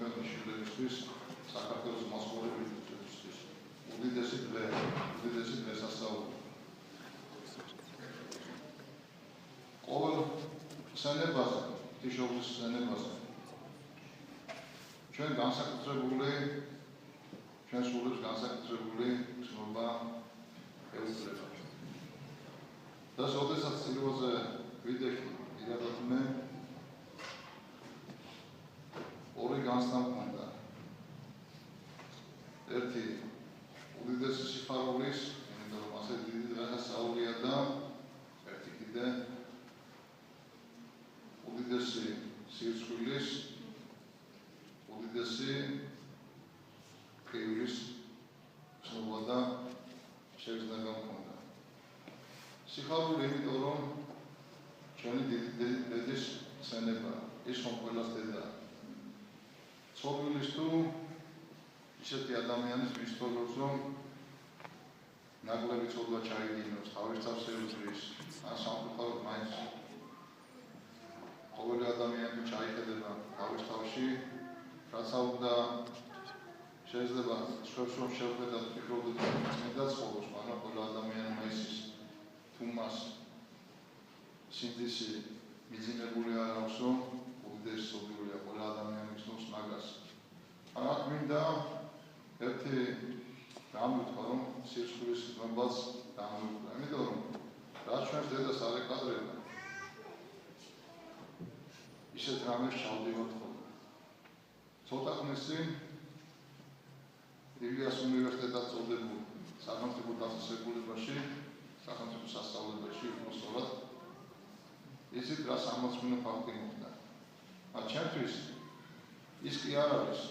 ჩვენი შვილებისთვის საქართველოს მასწავლებელისთვის უდიდესი დღესასწაული. ყოველ ხსენებაზე, ღვთისმშობლის ხსენებაზე ჩვენ განსაკუთრებული ჩვენს სულებს განსაკუთრებული ცნობა ეუწება. და როდესაც წირვაზე ვიდექი ირადათმე ორი განცდა მქონდა. ერთი უდიდესი სიხარულის, იმიტომ რომ ასე დიდი დღესასწაულია და ერთი კიდე უდიდესი სიცოცხლის, უდიდესი კრივის ცნობა და შეგრძნება მქონდა. სიხარული იმიტომ რომ ჩვენი დედის ხსენება, ის ხომ ყველას დედა. ცოდვილის თუ ისეთი ადამიანის მისწორებს, რომ ნაკლები ცოდვა ჩაიდინოს, თავის თავს ეუძღვის, ან სამწუხაროდ მაინც ყოველი ადამიანი თუ ჩაიხედება თავის თავში, რაც აუდა შეიძლება სხვებს რომ შევხედათ ფიქრობდეთ წმინდა ცხოვრობს, მაგრამ ყველა ადამიანმა ისის თუ მას სინდისი მიძინებული არ აქვს, რომ უდიდესი ცოდვილია ყველა ადამიანი მისდევს მაგას. აქ მინდა ერთი გამოვთქვა, რომ სიცოცხლის გმბაც გამოვთქვა, იმიტომ რომ რაც ჩვენს დედას არ ეკადრება, ისეთ რამეს ჩავდივართ ხოლმე. ცოტა ხნის წინ ილიას უნივერსიტეტად წოდებულ სახელმწიფო დაწესებულებაში, სახელმწიფო სასწავლებელში მოსწავლად იცით რა სამოცმინო ფაქტი მოხდა. ჩემთვის ის კი არ არის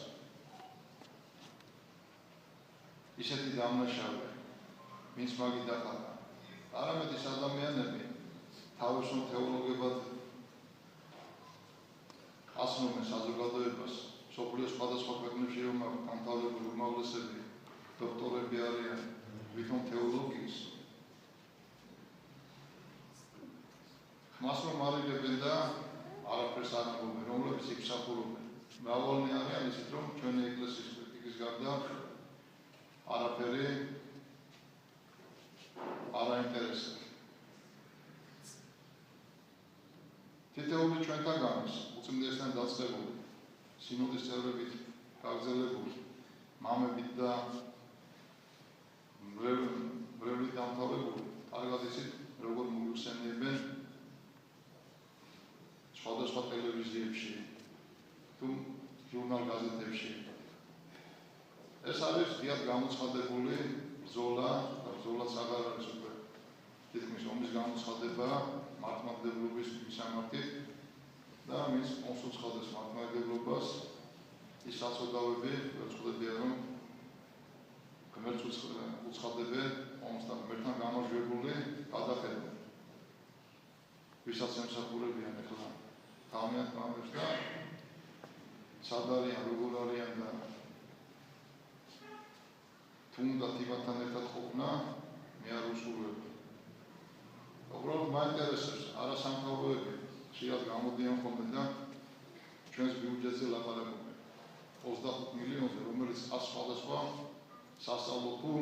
ისეთი დამნაშავე, ვინც მაგი დახარა. არამედ ის ადამიანები თავისუფალ თეოლოგებად ასრულებენ საზოგადოებას, მსოფლიოს სხვადასხვა ქვეყნებში რომ დამთავრებული უმაღლესები დოქტორები არიან ვითომ თეოლოგიის. მას რომ არიგებენ და არაფერს არ ამბობენ, რომლებიც იფსახურობენ. მრავალნი არიან ისიც, რომ ჩვენი ეკლესიის კრიტიკის გარდა არაფერი არ აინტერესებს. თითოეული ჩვენთაგანის უწმინდესთან დაწყებული, სინოდის წევრებით გაგრძელებული, მამებით და მრევლით დამთავრებული, კარგად იცით, როგორ მოიხსენიებენ სხვადასხვა ტელევიზიებში თუ ჟურნალ გაზეთებში. ეს არის ღიად გამოცხადებული ბრძოლაც აღარ არის უკვე თითქმის ომის გამოცხადება მართლმადიდებლობის მისამართით და მის კონსულცხადეს მართლმადიდებლობას ის საცოდავები ვერცხდებიან, რომ ღმერთს უცხადებენ ომს და ღმერთთან გამარჯვებული გადახედენ. ვისაც ემსახურებიან ეხლა თავიანთ მამებს და სად არიან, როგორ არიან და თუნდაც იმათთან ერთად ყოფნა მე არ უსურვებ. უბრალოდ მაინტერესებს არა სამთავროები ხშირად გამოდიან ხოლმე და ჩვენს ბიუჯეტზე ლაპარაკობენ 25 მილიონზე, რომელიც სხვადასხვა სასწავლო თუ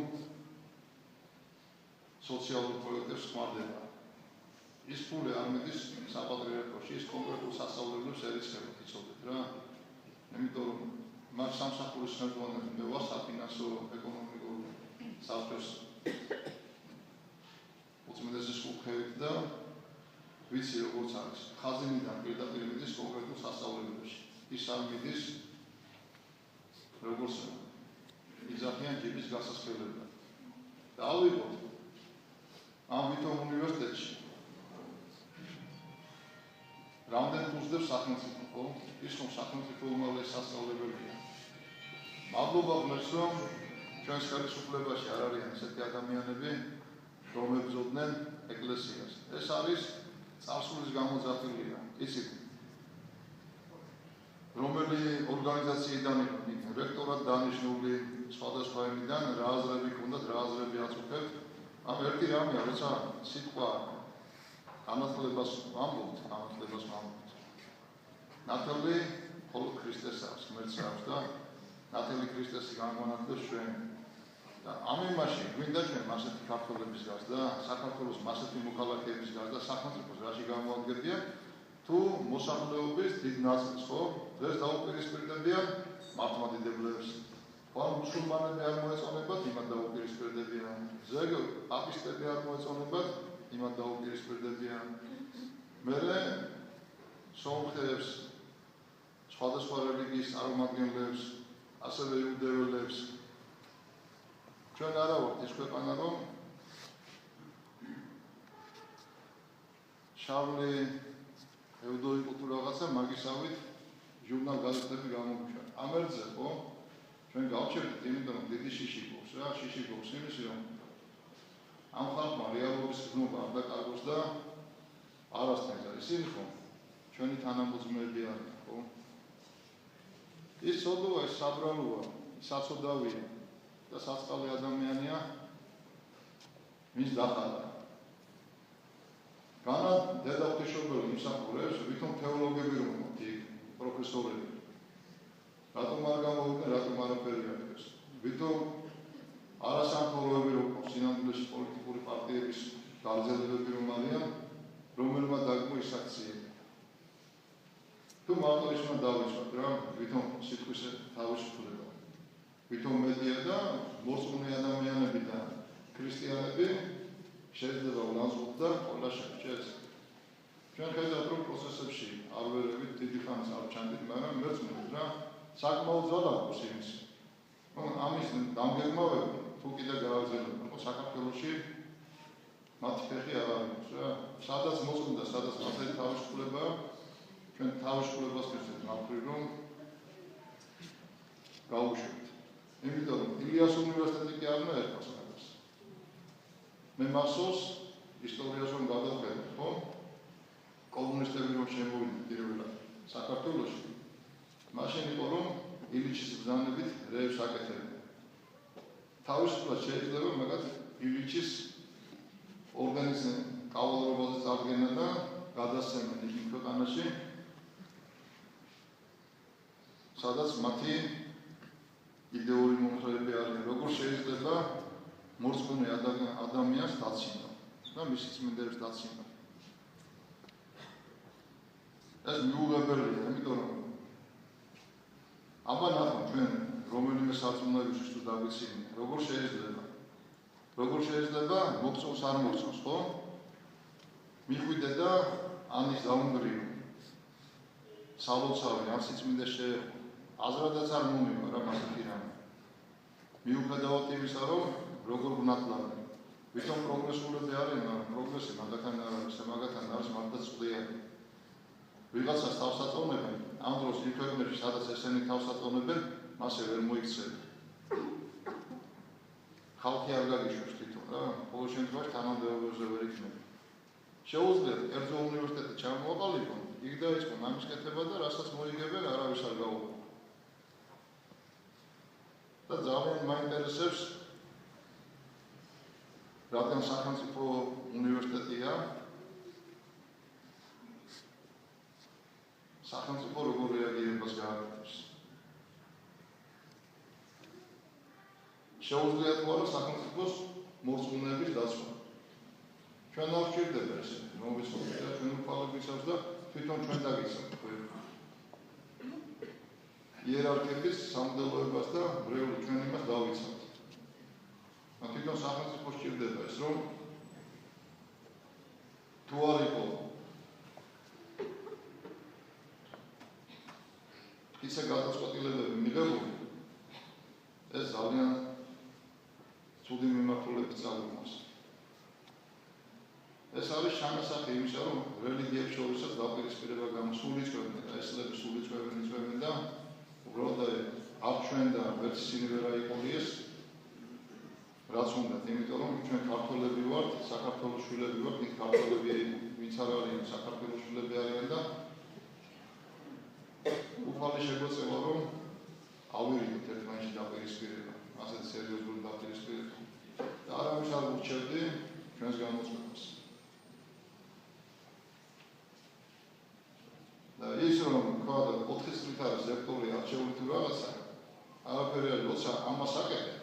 სოციალურ პროექტებს ხმარდება. ის ფული არ მიდის საპატრიარქოში, ის კონკრეტულ სასწავლებლებს ერიცხება, იცოდეთ რა. იმიტომ რომ მათ სამსახურის ხელმძღვანელს მე ვარ საფინანსო ეკონომიკურ საფრთხეს უწმინდესი სულხევით და ვიცი როგორც არის. ხაზინიდან პირდაპირ მიდის კონკრეტულ სასწავლებელში. ის არ მიდის როგორც იძახიან ჯიბის გასასხელებლად. და ავიღოთ ამ ვითომ უნივერსიტეტში რამდენ ფულს სახელმწიფო, ხო? ის რომ სახელმწიფო უმაღლესი სასწავლებელია. მადლობა ღმერთს, რომ ჩვენს ხელისუფლებაში არ არიან ესეთი ადამიანები, რომ ებრძოდნენ ეკლესიას. ეს არის წარსულის გამოძახილია. იცით, რომელი ორგანიზაციიდან იყო რექტორად დანიშნული სხვადასხვა ენიდან, რა აზრები ჰქონდათ, რა აზრები აწუხებთ. ამ ერთი რამეა, როცა სიტყვა განათლებას ვამბობთ. ნათელი მხოლოდ ქრისტეს აქვს, ღმერთს აქვს და ნათელი ქრისტესი განგვანათლებს ჩვენ. და ამ იმაში გვინდა ჩვენ ასეთი ქართველების გაზრდა, საქართველოს ასეთი მოქალაქეების გაზრდა, სახელმწიფოს რაში გამოადგენია თუ მოსახლეობის დიდ ნაწილს, ხო? დღეს დაუპირისპირდებიან მართლმადიდებლებს. ხვალ მუსულმანები არ მოეწონებათ, იმათ დაუპირისპირდებიან. ზეგ პაპისტები არ მოეწონებათ, იმათ დაუპირისპირდებიან. მერე სომხებს, სხვადასხვა რელიგიის წარმომადგენლებს, ასევე იუდეველებს. ჩვენ არა ვართ ის ქვეყანა, რომ შარლი ევდოიკო თუ რაღაცა მაგისავით ჟურნალ გაზეთები გამოგვიჩა. ამ ერთზე ხო? ჩვენ გავჩერდით, იმიტომ რომ დიდი შიში გვაქვს რა, შიში გვაქვს იმისი, რომ ამ ხალხმა რეალობის გზნობა არ დაკარგოს და არასდროს არის ისინი ხო? ჩვენი თანამოძმეები არიან, ხო? ის სოდოა, ის საბრალოა, საცოდავია და საწყალი ადამიანია, ვინც დახარა. განა დედაღვთისმშობელი იმსახურებს, ვითომ თეოლოგები რომ მოხდით იქ, პროფესორები. რატომ არ გამოვიდნენ, რატომ არაფერი არ არის. ვითომ არასამთავრობო რომ სინამდვილეში პოლიტიკური პარტიების გარძელებები რომ არიან, რომელმა დაგმო ის აქციები. თუ მარტო ის უნდა დავიცვათ რა, ვითომ სიტყვის თავისუფლება. ვითომ მედია და მორწმუნე ადამიანები და ქრისტიანები შეიძლება ულამაზოთ და ყველა შეჭეს. ჩვენ ხედავთ რომ პროცესებში არ ვერებით დიდი ხანს არ ჩანდით, მაგრამ მეცნიერებს რა საკმაოდ ძალა აქვს იმის. ამის დამგეგმავება თუ კიდე გააგრძელებდა, ხო საქართველოში მათი ფეხი არ არის რა. სადაც მოწმდა, სადაც მასეთი თავისუფლება, ჩვენ თავისუფლებას ვეცდით ნაფრი რომ გავუშვით. იმიტომ რომ ილიას უნივერსიტეტი კი არ მოერქვა საქართველოს. მე მასოს ისტორიას რომ გადავხედე, ხო? კომუნისტები რომ შემოვიდნენ პირველად საქართველოში, მაშინ იყო რომ ილიჩის ბრძანებით რეებს აკეთებდნენ. თავისუფლად შეიძლება მაგათ ილიჩის ორგანის კავალერობაზე წარდგენა და გადასცემა იმ ქვეყანაში, სადაც მათი იდეური მომხრეები არიან. როგორ შეიძლება მორწმუნე ადამიანს დაცინო და მისი წმინდებს დაცინო. ეს მიუღებელია, იმიტომ რომ აბა ნახო ჩვენ რომელიმე სარწმუნოებისთვის თუ დავიცინე, როგორ შეიძლება მოგწონს არ მოგწონს, ხო? მიხვიდე და ანის დაუნგრიო. სალოცავი ან სიწმინდეს შეეყო. აზრადაც არ მომივა რა მასეთი რამე. მიუხედავად იმისა, რომ როგორ ვნათლავენ. ვითომ პროგრესულები არიან, მაგრამ პროგრესი მაგათან არ არის, მაგათან არის მართლაც წვდიანი. ვიღაცას თავს აწონებენ, ამ დროს იმ ქვეყნებში, სადაც ესენი თავს აწონებენ, მასე ვერ მოიქცევენ. ხალხი არ გაგიშვებს თვითონ რა, ყოველ შემთხვევაში თანამდებობებზე ვერ იქნება. შეუძლიათ კერძო უნივერსიტეტი ჩამოაყალიბონ, იქ დაიწყონ ამის კეთება და რასაც მოიგებენ, არავის არ გაუღო. და ძალიან მაინტერესებს, რადგან სახელმწიფო უნივერსიტეტია, სახელმწიფო როგორ რეაგირებას გააკეთებს. შეუძლიათ ხო არა სახელმწიფოს მორწმუნეების დაცვა. ჩვენ არ ვჭირდება ეს, მოვიცოდეთ და ჩვენ უფალები ვიცავს და თვითონ ჩვენ დაგიცავთ. იერარქების სამდელოებას და ბრეული ჩვენ იმას დავიცავთ. თვითონ სახელმწიფო სჭირდება ეს, რომ თუ არ იყო ისე გადაწყვეტილებები მიღებული, ეს ძალიან ცუდი მიმართულებით წაგვიმოს. ეს არის ჩანასახი იმისა, რომ რელიგიებს შორისაც დაპირისპირება გამოსულიწვევენ და ესლები სულიწვევენ და უბრალოდ არ ჩვენ და ვერც ისინი ვერ აიყურიეს, რაც უნდათ, იმიტომ რომ ჩვენ ქართველები ვართ, საქართველოს შვილები ვართ, იქ ქართველები ვინც არ არიან, საქართველოს შვილები არიან და უფალი შეგვეწევა, რომ ავირიდოთ ერთმანეთში დაპირისპირება, ასეთ სერიოზული დაპირისპირება და არავის არ ურჩევდი ჩვენს გამოწვევას. და ის რომ თქვა 4 წლით არის ლექტორი გარჩეული თუ რაღაცა, არაფერი არ როცა ამას აკეთებ,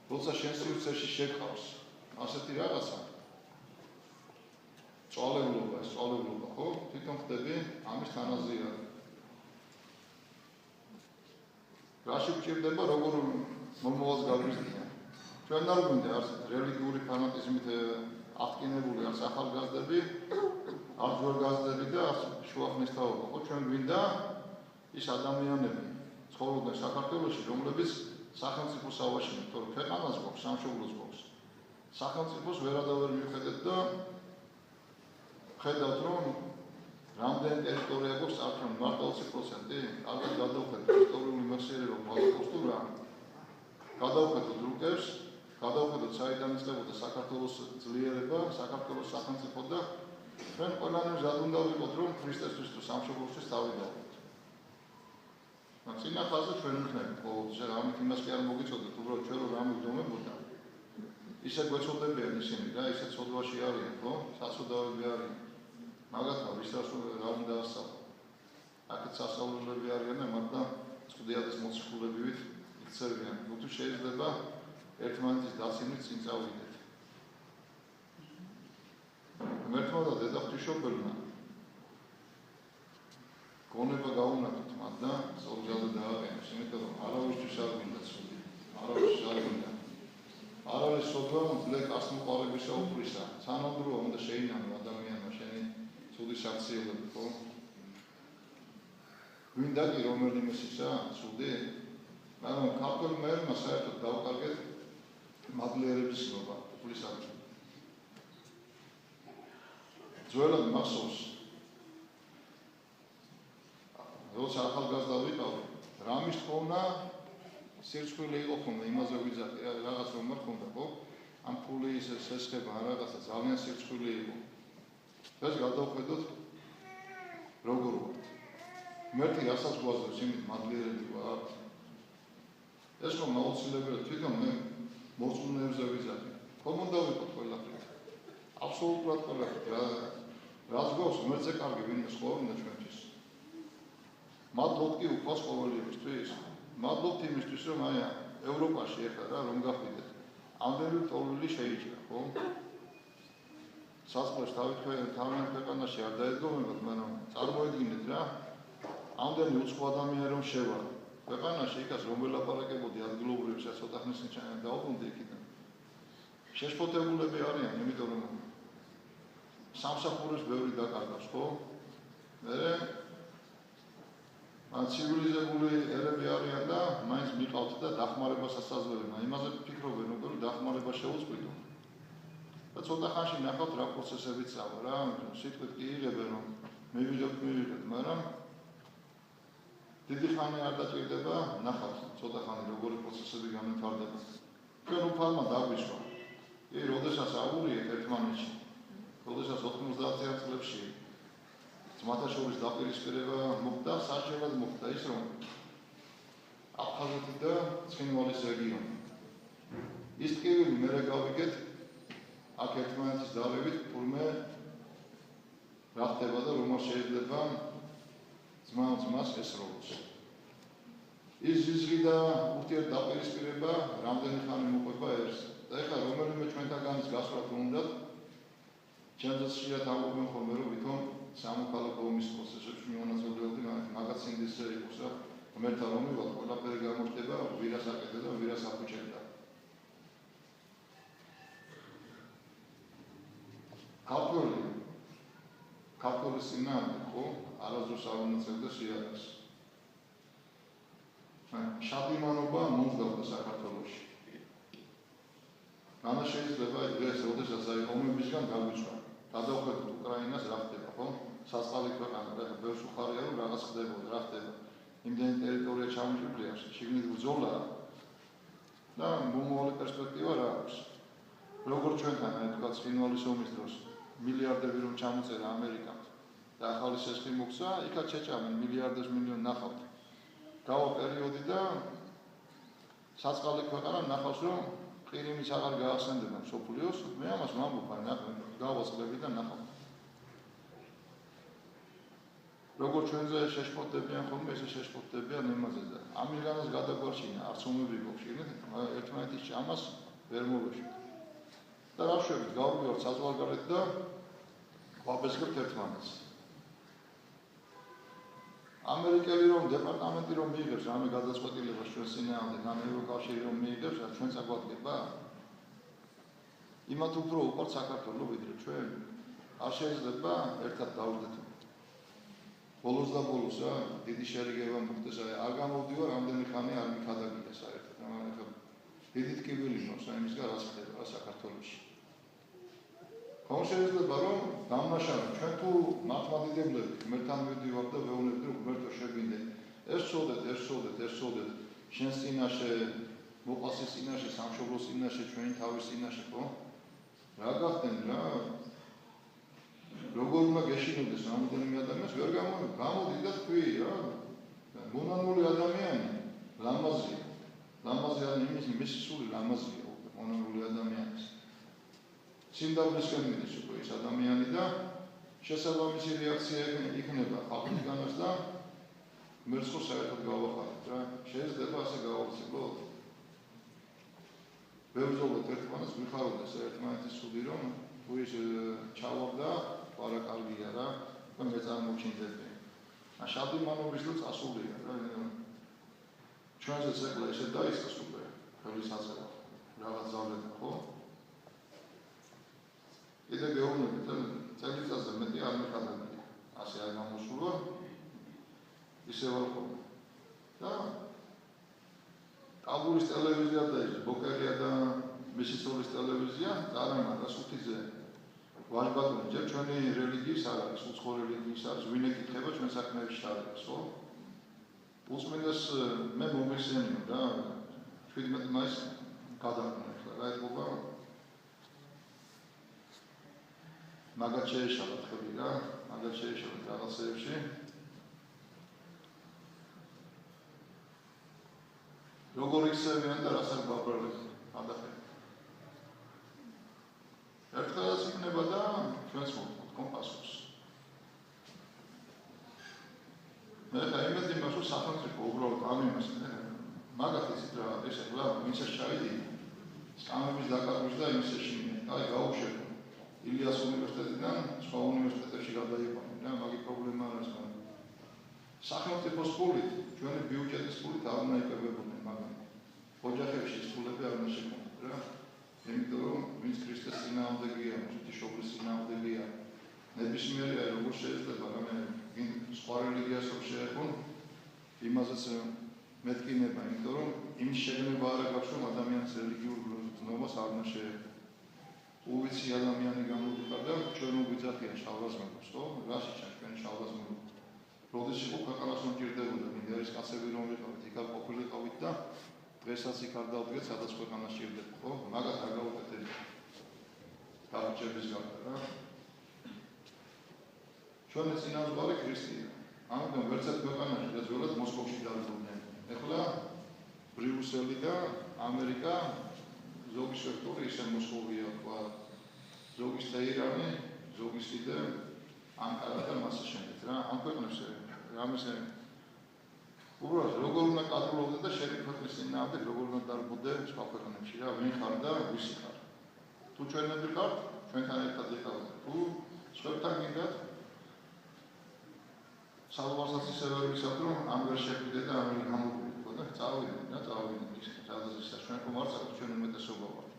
როცა შენ სივრცეში შეგყავს ასეთი რაღაცა, წვალებლობა, ხო? თვითონ ხდები ამის თანაზიარი. რაში გჭირდება როგორ მომავალს გაგვიზრდიან. ჩვენ არ გვინდა არც რელიგიური ფანატიზმით ატკინებული არც ახალგაზრდები, არც ძველგაზრდები და არც შუახმისთავობა. ხო, ჩვენ გვინდა ის ადამიანები ცხოვრობენ საქართველოში, რომლებიც სახელმწიფოს ავაშენებთ, თორემ ქვეყანას გვაქვს, სამშობლოს გვაქვს. სახელმწიფოს ვერადავერ მივხედეთ და ხედავთ, რომ რამდენი ტერიტორია გვაქვს არქან მარტო 20%? კარგად გადავხედოთ ისტორიული მეხსიერება გვაქვს თუ რა. გადავხედოთ რუკებს, გადავხედოთ საიდან იწყებოდა საქართველოს ძლიერება, საქართველოს სახელმწიფო და ჩვენ ყველანი მზად უნდა ვიყოთ, რომ ქრისტესთვის თუ სამშობლოსთვის თავი დავყოთ. წინა ხაზზე ჩვენ ვიქნებით ყოველთვის, ამით იმას კი არ მოგიწოდეთ, უბრალოდ ჩვენ რომ რამე ვდომებოდა. ისე გვეცოდებიან ისინი რა, ისე ცოდვაში არიან, ხო? საცოდავები არიან. მაგათმა ვისაც რა უნდა ასწავლო. აქეთ სასწავლებლები არიან და მარტო სტუდიადის მოციქულებივით იქცევიან. თუ შეიძლება ერთმანეთის დაცემით წინ წავიდეთ. მერტმა და დედა ღვთისმშობელმა გონება გაუნათოთ მათ და სწორჯალზე დააყენოს, იმიტომ რომ არავისთვის არ გვინდა ცუდი, არავისთვის არ გვინდა. არავის სოდვა ძლე კაცმოყარებისა უფლისა, თანადროა უნდა შეინანო ადამიანმა შენი ცუდი საქციელები, ხო? გვინდა კი რომელიმე ისა ცუდი, მაგრამ ქართულ მერმა საერთოდ დავკარგეთ მადლიერების ცნობა უფლისადმი. ძველად მახსოვს როცა ახალგაზრდა ვიყავი, რამის თხოვნა სირცხვილი იყო ხომ იმაზე ვიძახი რაღაც რომ არ ხონდა, ხო? ამ ფული ისე სესხება რაღაცა ძალიან სირცხვილი იყო. ეს გადავხედოთ როგორ ვართ. მერტი რასაც გვაძლევს იმით მადლიერები ვართ. ეს რომ აუცილებლად თვითონ მე მოწმუნეებზე ვიზახი. ხომ უნდა ვიყოთ ყველაფერი. აბსოლუტურად ყველაფერი. რაც გვაქვს მერტზე კარგი ვინმე სხვა უნდა ჩვენთვის. მადლობ კი უფალს ყოველივისთვის. მადლობთ იმისთვის, რომ აი ევროპაში ეხლა რა რომ გავხდეთ. ამდენი ტოლილი შეიჭრა, ხო? სასწავლოს თავიანთ ქვეყანაში არ დაედგომებათ, მაგრამ წარმოედგინეთ რა. ამდენი უცხო ადამიანი რომ შევა. ქვეყანაში იქაც რომ ველაპარაკებოდი ადგილობრივებსაც ცოტა ხნის წინ დავბრუნდი იქიდან. შეშფოთებულები არიან, იმიტომ რომ სამსახურს ბევრი დაკარგავს, ხო? ცივილიზებული ერები არიან და მაინც მიყავთ და დახმარებასაც აძლევენ. იმაზე ფიქრობენ, რომ დახმარება შეუწყვიტო. და ცოტა ხანში ნახავთ რა პროცესები წავა რა, სიტყვით კი იღებენ რომ მივიღებთ, მაგრამ დიდი ხანი არ დაჭირდება, ნახავთ ცოტა ხანი როგორი პროცესები განვითარდება. ჩვენ უფალმა დაგვიშვა. კი, როდესაც აღურიეთ ერთმანეთში, როდესაც 90-იან წლებში ძმათა შორის დაპირისპირება მოხდა, საჭიროდ მოხდა ის, რომ აფხაზეთი და ცხინვალის რეგიონი. ის ტკივილი მერე გავიგეთ, აქ ერთმანეთის დალევით თურმე რა ხდება და რომ შეიძლება ძმას ესროლოს. ის ზიზღი და ურთიერთდაპირისპირება რამდენი ხანი მოყვება ერს. და ეხლა რომელიმე ჩვენთაგანის გასვლათ უნდათ, ჩემზეც ხშირად ამბობენ ხოლმე, რომ ვითომ სამოქალაქო ომის პროცესებში მივანაწილეობდი, მაგაც ინდისზე იყოს რა, ღმერთთან რომ მივალ, ყველაფერი გამოჩნდება, ვირას აკეთებ და ვირას აფუჭებდა. ქართველის წინააღმდეგ, ხო, არასდროს არ უნდა წერდა სიარას. შადიმანობა მომხდარდა საქართველოში. რანა შეიძლება დღეს, როდესაც აი ომებისგან გაგვიჩვა. გადავხედოთ უკრაინას რა ხდება, ხო? სასწავლი ქვეყანა, რა ბევრს უხარია რომ რაღაც ხდებოდა, რა ხდება. იმდენი ტერიტორია ჩამოჭრილია, შიგნით ბრძოლა და მომავალი პერსპექტივა რა აქვს. როგორ ჩვენთან აი თქვა ცხინვალის ომის დროს მილიარდები რომ ჩამოწერა ამერიკამ და ახალი სესხი მოგცა, იქაც შეჭამენ მილიარდებს მილიონი ნახავთ. გავა პერიოდი და საწყალი ქვეყანა ნახავს რომ ყირიმის აღარ გაახსენდება მსოფლიოს, მე ამას ვამბობ, გავა წლები და ნახავთ. როგორ ჩვენზე შეშფოთდებიან ხოლმე, ესე შეშფოთდებიან იმაზე და ამილანას გადაგვარჩინა, არც ომები გვაქვს, ერთმანეთის ჭამას ვერ მოვეშვით. და რა ვშვებით, გავდივართ საზღვარგარეთ და ვაბეზგებთ ერთმანეთს. ამერიკელი რომ დეპარტამენტი რომ მიიღებს რამე გადაწყვეტილებას ჩვენს წინააღმდეგ, ან ევროკავშირი რომ მიიღებს, რა ჩვენც აგვადგება? იმათ უფრო უყვართ საქართველო ვიდრე ჩვენ. არ შეიძლება ერთად დავждეთ. ბოლოს და ბოლოს რა, დიდი შერიგება მოხდეს, არ გამოვდივარ, რამდენი ხანი არ მიხადაგია საერთოდ. ახლა დიდი ტკივილი მაქვს იმისგან რაც ხდება საქართველოში. ხომ შეიძლება რომ დამნაშავე ჩვენ თუ მართლმადიდებლები ღმერთთან მივდივართ და ვეუბნებთ რომ ღმერთო შეგვინდე ეს ცოდეთ შენს წინაშე მოყვასის წინაშე სამშობლოს წინაშე ჩვენი თავის წინაშე ხო რა გახდენ რა როგორ უნდა გეშინოდეს რამოდენიმე ადამიანს ვერ გამოდი და თქვი რა მონანული ადამიანი ლამაზი არის იმის სული ლამაზია მონანული ადამიანის სიმდაბლისკენ მიდის უკვე ეს ადამიანი და შესაბამისი რეაქცია იქნება ხალხისგანაც და ღმერთს ხო საერთოდ გავახარეთ რა შეიძლება ასე გავაუწყებლოთ ვებრძოლოთ ერთმანეთს ვიხაროთ ერთმანეთის სული რომ თუ ის ჩავარდა არა კარგია რა და მე წარმოჩინდები შალდი მანოვრის რო წასულია რა ჩვენზეც ეხლა ესე დაიწყეს უკვე ხელის აწევა რაღაც ზავლები ხო კიდე გეუბნებით წელიწადზე მეტი არ მიხადაგია ასე არ გამოსულა ისე ვარ ხოლმე და კაბულის ტელევიზია და ის ბოკერია და მისი ცოლის ტელევიზია წარამატა სუთიზე ვაჟბატონი ჯერ ჩვენი რელიგიის არ არის უცხო რელიგიის არის ვინ ეკითხება ჩვენ საქმეებში შარებს ხო უსმენდეს მე მომიხსენიო და 17 მაისს გადაყნა ახლა რა ეთქობა მაგათ შეეშალა ხელი რა მაგათ შეეშალა რაღაცეებში როგორ იქცევიან და რასაც გვაბრალებს ადახე ერთხელაც იქნება და ჩვენს მოვთქვათ პასუხს მე და იმედი მაქვს რომ სახელმწიფო უბრალოდ ამიმას მაგათ იცით რა ეს ახლა ვინც ჩაიდი სკამების დაკარგვის და იმის ეშინია აი გაუშვებო ილიას უნივერსიტეტიდან სხვა უნივერსიტეტებში გადაიყვანე რა მაგის პრობლემა არ არის სახელმწიფოს ფულით ჩვენი ბიუჯეტის ფულით არ უნდა იკებებოდნენ მაგრამ ოჯახებში სულები არ უნდა შექმნათ რა იმიტომ რომ ვინც ქრისტეს წინააღმდეგია ღვთისმშობლის წინააღმდეგია ნებისმიერია როგორ შეიძლება მაგრამ სხვა რელიგიას რომ შეეხონ იმასაც მეტკინება იმიტომ რომ იმის შეგნება არ აქვს რომ ადამიანის რელიგიურ გზნობას არ უნდა შეეხო უვიცი ადამიანი გამოდიხარ და ჩვენ უგვიძახიან შალვაზმებს, ხო? რაში ჩანს ჩვენი შალვაზმები? როდის იყო ქვეყანას უმჭირდებოდა, მინდა არის კაცები რომ ვიყავით, იქ არ ყოფილიყავით და დღესაც იქ არ დავდგეთ, სადაც ქვეყანას ჭირდება, ხო? მაგათ არ გავუკეთებთ. გარჩევის გარდა რა. ჩვენი წინამძღვარი ქრისტეა. ამიტომ ვერცერთ ქვეყანაში და ძველად მოსკოვში დავიწყდნენ. ეხლა ბრიუსელი და ამერიკა ზოგის სექტორი ისე მოსკოვია თქვა ზოგის თეირანი ზოგის კიდე ანკარა და მასა შემდეგ რა ამ ქვეყნებს რამესე უბრალოდ როგორ უნდა კადრულობდე და შენი ქვეყნის წინააღმდეგ როგორ უნდა დარბოდე სხვა ქვეყნებში რა ვინ ხარ და ვისი ხარ თუ ჩვენები ხართ ჩვენთან ერთად იყავთ თუ სხვებთან გინდათ საუბარსაც ისე ვერ ვისაუბრებ რომ ამ ვერ შეგვიდე და ამ ვერ გამოგვიდე და წავიდეთ და წავიდეთ ის სადაც ჩვენ ხომ ჩვენ უმეტესობა ვართ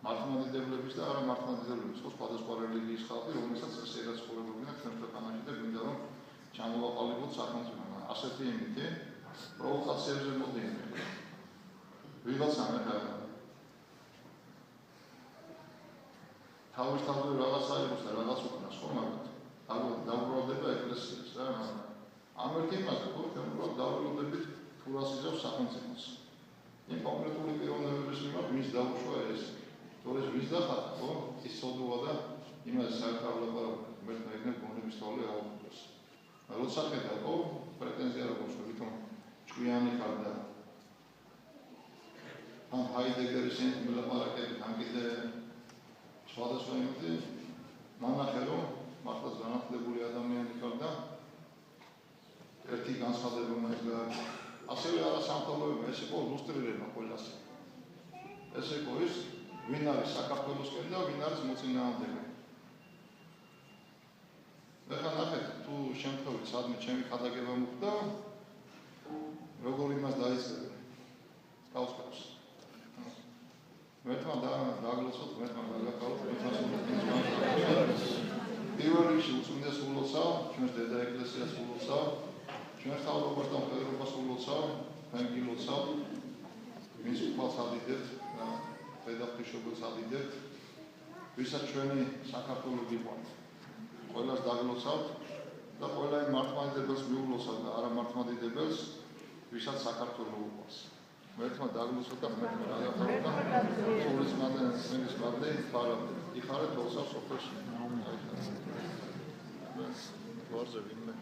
მართლმადიდებლების და არა მართლმადიდებლების ხო სხვადასხვა რელიგიის ხალხი რომელსაც ესეც ცხოვრობდნენ ჩვენ ქვეყანაში და გვინდა რომ ჩამოვაყალიბოთ სახელმწიფო ასეთი იმითი პროვოკაციებზე მოდიან ვიღაცამ ახლა თავის თავზე რაღაცა იყოს და რაღაც უკნას ხო მაგათ დაუბრალდება ეკლესიას რა ამ ერთ იმაზე ხო ჩვენ უბრალოდ დაუბრალდებით თუ რას იზრავს სახელმწიფოს იმ კონკრეტული პიროვნების მიმართ ვის დაუშვა ეს თორეს ვის დახატა ხო ის სოდოა და იმას საერთოდ მერტ ეგნებ გონების თვალე აუხდეს როცა ხედავ ხო პრეტენზია როგორც ვითომ ჭკვიანი ხარ და ამ ჰაიდეგერის მოლაპარაკებით ამ კიდე სხვადასხვა იმითი მანახე რომ მართლაც განათლებული ადამიანი ხარ და ერთი განსხვავება მოეწოდა. ასევე არასამთავრობო ეს იყო ილუსტრირება ყველას. ეს იყო ის, ვინ არის საქართველოსკენ და ვინ არის მოწინააღმდეგე. ეხლა ნახეთ, თუ შემთხვევით სადმე ჩემი ხადაგება მოხდა, როგორ იმას დაიწყებენ. კაუსკავს. მეთმა დაგლოცოთ, მეთმა გაგაკავოთ, პირველ რიგში უწმინდეს სულოცავ, ჩვენს დედა ეკლესიას სულოცავ, ჩვენს თავრობას და მხედრობას სულოცავ, თქვენ გილოცავ, მის უფალს ადიდებთ და დედაღვთისმშობელს ადიდებთ, ვისაც ჩვენი საქართველო გიყვართ. ყველას დაგლოცავთ და ყველა იმ მართლმადიდებელს მიულოცავთ და არა მართლმადიდებელს, ვისაც საქართველო უყვარს. მერთმა დაგლოცოთ და მერთმა გადავხაროთ და სულის მადენის მადლი ფარავდეთ. იხარეთ თოლსა სოფელში. ვარზე ვინმე.